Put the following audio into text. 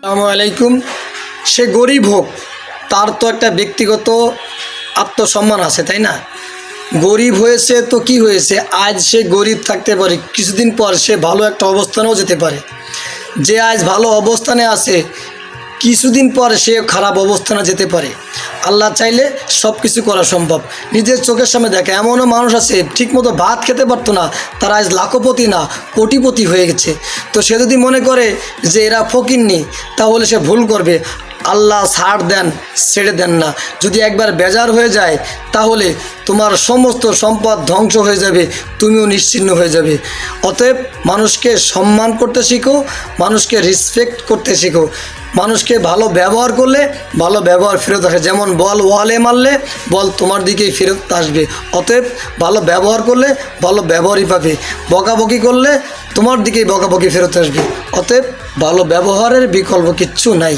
আসসালামু আলাইকুম। সে গরিব হোক, তার তো একটা ব্যক্তিগত আত্মসম্মান আছে, তাই না? গরিব হয়েছে তো কি হয়েছে, আজ সে গরিব থাকতে পারে, কিছুদিন পর সে ভালো একটা অবস্থানেও যেতে পারে। যে আজ ভালো অবস্থানে আছে, কিছুদিন পর সে খারাপ অবস্থানে যেতে পারে। আল্লাহ চাইলে সব কিছু করা সম্ভব। নিজের চোখের সামনে দেখে এমনও মানুষ আছে ঠিকমতো ভাত খেতে পারতো না, তারা আজ লাখপতি না কোটিপতি হয়ে গেছে। তো সে যদি মনে করে যে এরা ফকিন্নি, তাহলে সে ভুল করবে। আল্লাহ ছাড় দেন, ছেড়ে দেন না। যদি একবার বেজার হয়ে যায়, তাহলে তোমার সমস্ত সম্পদ ধ্বংস হয়ে যাবে, তুমিও নিশ্চিহ্ন হয়ে যাবে। অতএব মানুষকে সম্মান করতে শিখো, মানুষকে রেসপেক্ট করতে শিখো। মানুষকে ভালো ব্যবহার করলে ভালো ব্যবহার ফেরত আসে। যেমন বল ওয়ালে মারলে বল তোমার দিকেই ফেরত আসবে। অতএব ভালো ব্যবহার করলে ভালো ব্যবহারই পাবে, বকাবকি করলে তোমার দিকেই বকাবকি ফেরত আসবে। অতএব ভালো ব্যবহারের বিকল্প কিচ্ছু নাই।